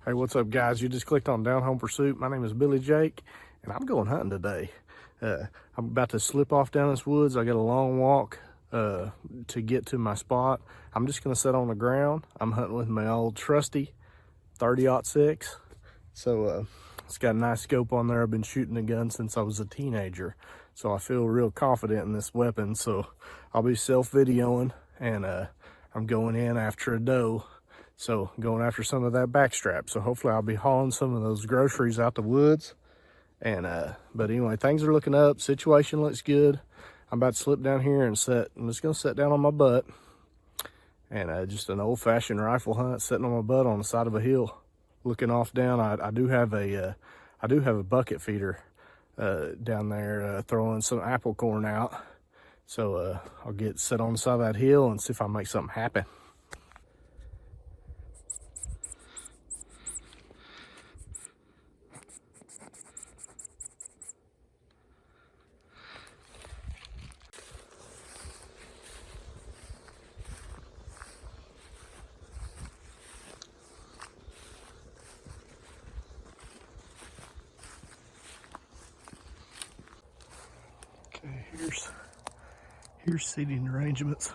Hey, what's up, guys? You just clicked on Down Home Pursuit. My name is Billy Jake, and I'm going hunting today. I'm about to slip off down this woods. I got a long walk to get to my spot. I'm just gonna sit on the ground. I'm hunting with my old trusty 30-06. So it's got a nice scope on there. I've been shooting a gun since I was a teenager, so I feel real confident in this weapon. So I'll be self-videoing, and I'm going in after a doe. So going after some of that backstrap. So hopefully I'll be hauling some of those groceries out the woods. And but anyway, things are looking up. Situation looks good. I'm about to slip down here and I'm just gonna sit down on my butt. And just an old-fashioned rifle hunt, sitting on my butt on the side of a hill, looking off down. I do have a bucket feeder down there, throwing some apple corn out. So I'll sit on the side of that hill and see if I make something happen. Okay, here's seating arrangements.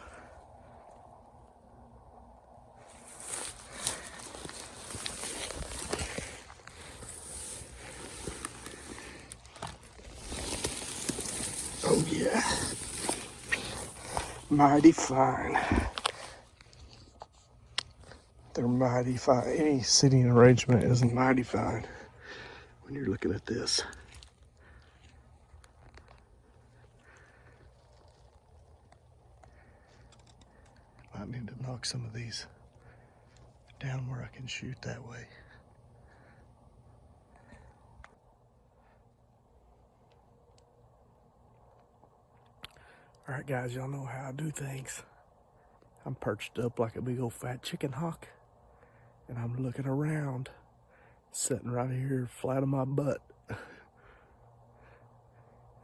Oh yeah, mighty fine. They're mighty fine. Any seating arrangement is mighty fine when you're looking at this. I need to knock some of these down where I can shoot that way. All right, guys, y'all know how I do things. I'm perched up like a big old fat chicken hawk, and I'm looking around, sitting right here flat on my butt.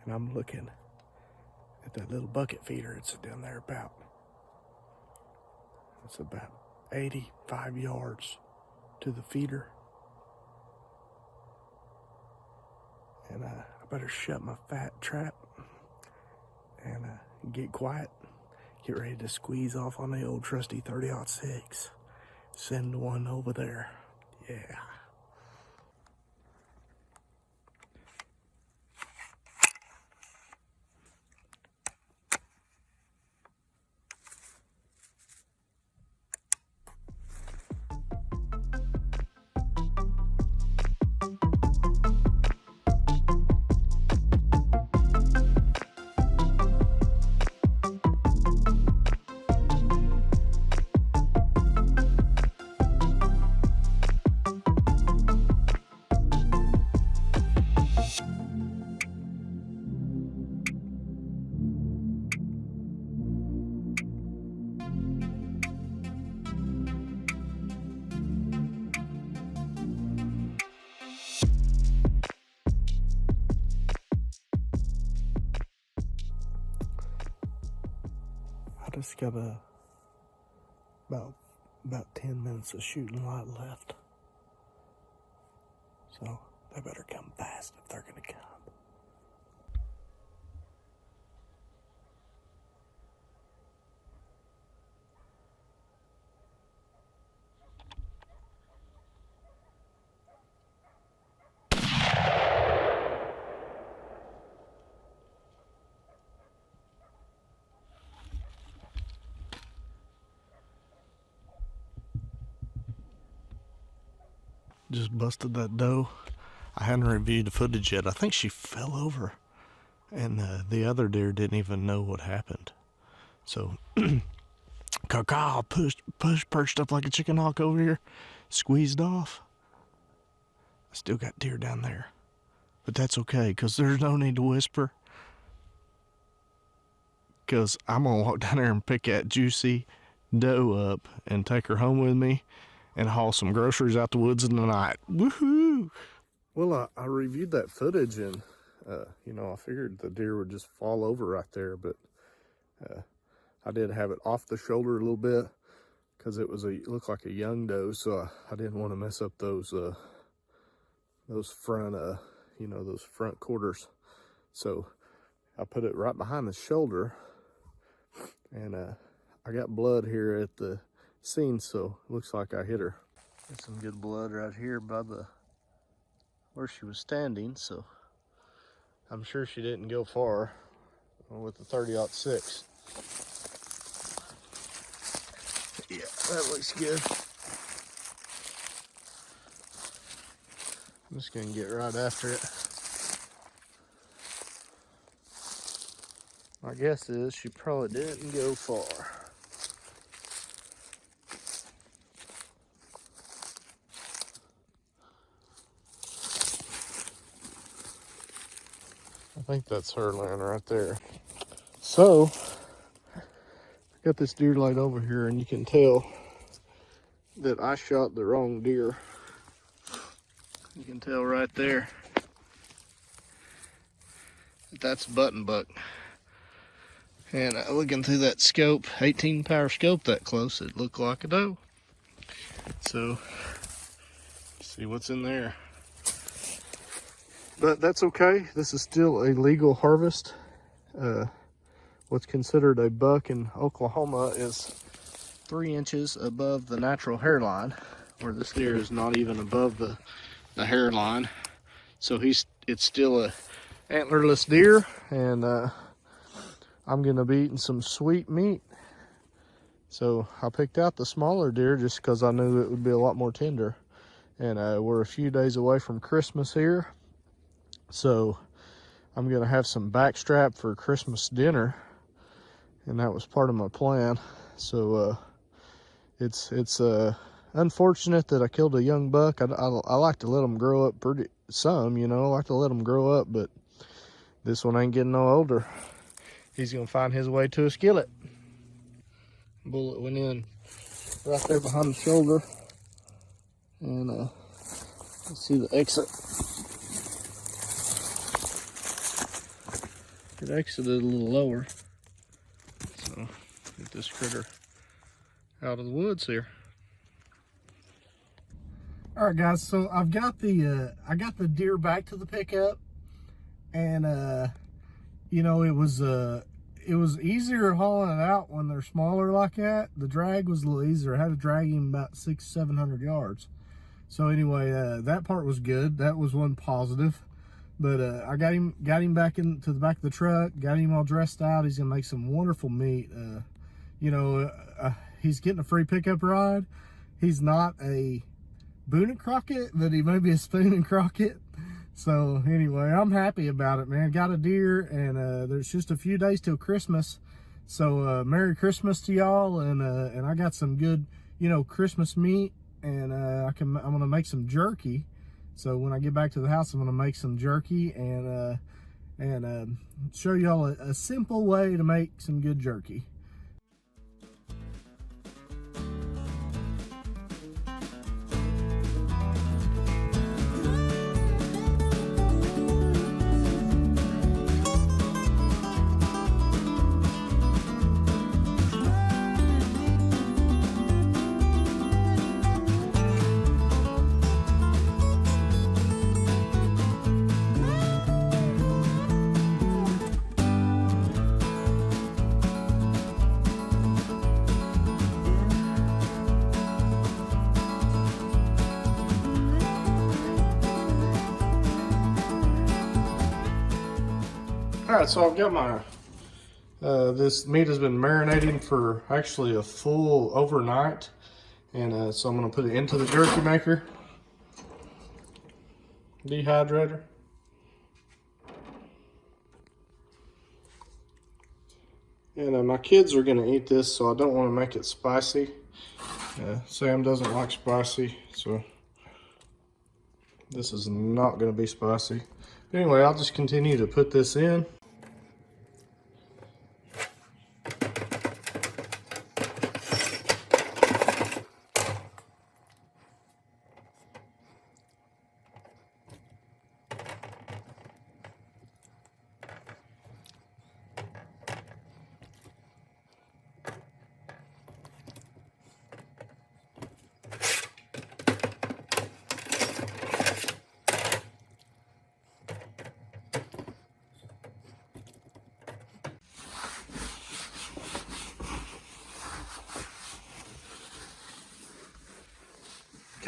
And I'm looking at that little bucket feeder. It's down there it's about 85 yards to the feeder. And I better shut my fat trap and get quiet, get ready to squeeze off on the old trusty 30-06. Send one over there. Yeah. I just got about 10 minutes of shooting light left. So they better come fast if they're gonna come. Just busted that doe. I hadn't reviewed the footage yet. I think she fell over, and the other deer didn't even know what happened. So, caw perched up like a chicken hawk over here, squeezed off. I still got deer down there, but that's okay, because there's no need to whisper, because I'm gonna walk down there and pick that juicy doe up and take her home with me and haul some groceries out the woods in the night. Woohoo! Well, I reviewed that footage, and I figured the deer would just fall over right there, but I did have it off the shoulder a little bit, because it looked like a young doe, so I didn't want to mess up those front those front quarters. So I put it right behind the shoulder, and I got blood here at the scene, so it looks like I hit her. Got some good blood right here by where she was standing, so I'm sure she didn't go far with the 30-06. Yeah, that looks good. I'm just gonna get right after it. My guess is she probably didn't go far. I think that's her laying right there. So, I got this deer laid over here, and you can tell that I shot the wrong deer. You can tell right there that that's a button buck. And looking through that scope, 18 power scope that close, it looked like a doe. So, see what's in there. But that's okay. This is still a legal harvest. What's considered a buck in Oklahoma is 3 inches above the natural hairline, where this deer is not even above the hairline. So it's still a antlerless deer, and I'm gonna be eating some sweet meat. So I picked out the smaller deer just because I knew it would be a lot more tender. And we're a few days away from Christmas here, so I'm gonna have some backstrap for Christmas dinner, and that was part of my plan. So it's unfortunate that I killed a young buck. I like to let them grow up some, I like to let them grow up, but this one ain't getting no older. He's gonna find his way to a skillet. Bullet went in right there behind the shoulder, and let's see the exit. It exited a little lower, so get this critter out of the woods here. All right, guys. So I've got I got the deer back to the pickup, and it was easier hauling it out when they're smaller like that. The drag was a little easier. I had to drag him about 600-700 yards. So anyway, that part was good. That was one positive. But I got him back into the back of the truck, got him all dressed out. He's gonna make some wonderful meat. He's getting a free pickup ride. He's not a Boone and Crockett, but he may be a Spoon and Crockett. So anyway, I'm happy about it, man. Got a deer, and there's just a few days till Christmas. So Merry Christmas to y'all, and I got some good, Christmas meat, and I'm gonna make some jerky. So when I get back to the house, I'm gonna make some jerky and show y'all a simple way to make some good jerky. All right, so I've got my, this meat has been marinating for actually a full overnight. And so I'm gonna put it into the jerky maker, dehydrator. And my kids are gonna eat this, so I don't wanna make it spicy. Sam doesn't like spicy, so this is not gonna be spicy. But anyway, I'll just continue to put this in.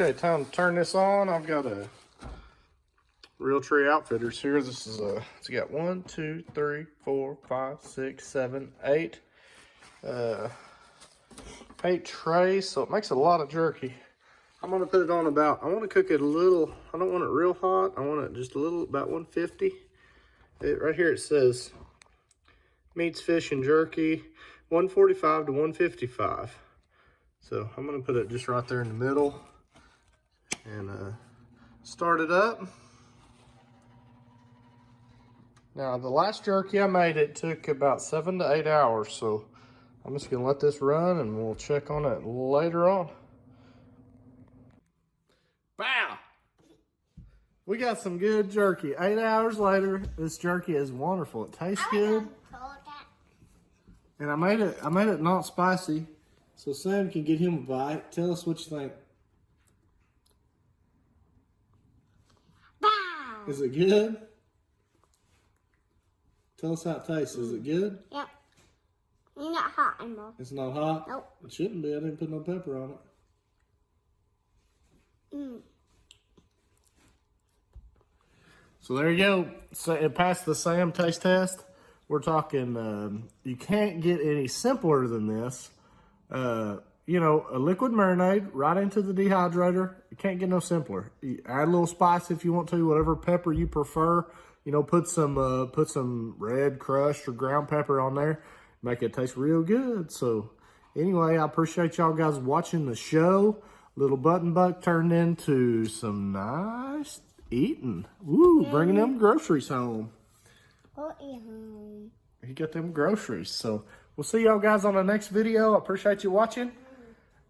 Okay, time to turn this on. I've got a Real Tree Outfitters here. This is it's got 1, 2, 3, 4, 5, 6, 7, 8. 8 trays, so it makes a lot of jerky. I'm gonna put it on about, I wanna cook it a little, I don't want it real hot. I want it just a little, about 150. Right here it says, meats, fish, and jerky, 145 to 155. So I'm gonna put it just right there in the middle and start it up. Now the last jerky I made, it took about 7 to 8 hours, so I'm just gonna let this run and we'll check on it later on. Bow! We got some good jerky. 8 hours later, this jerky is wonderful. It tastes good. And I made it not spicy, so Sam can get him a bite. Tell us what you think. Bow! Is it good? Tell us how it tastes. Is it good? Yep. It's not hot anymore. It's not hot? Nope. It shouldn't be. I didn't put no pepper on it. So there you go. So it passed the Sam taste test. We're talking, you can't get any simpler than this. You know, a liquid marinade right into the dehydrator. You can't get no simpler. You add a little spice if you want to, whatever pepper you prefer. You know, put some red crushed or ground pepper on there. Make it taste real good. So anyway, I appreciate y'all guys watching the show. Little Button Buck turned into some nice eating. Woo, bringing them groceries home. He got them groceries. So we'll see y'all guys on the next video. I appreciate you watching.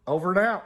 Over and out.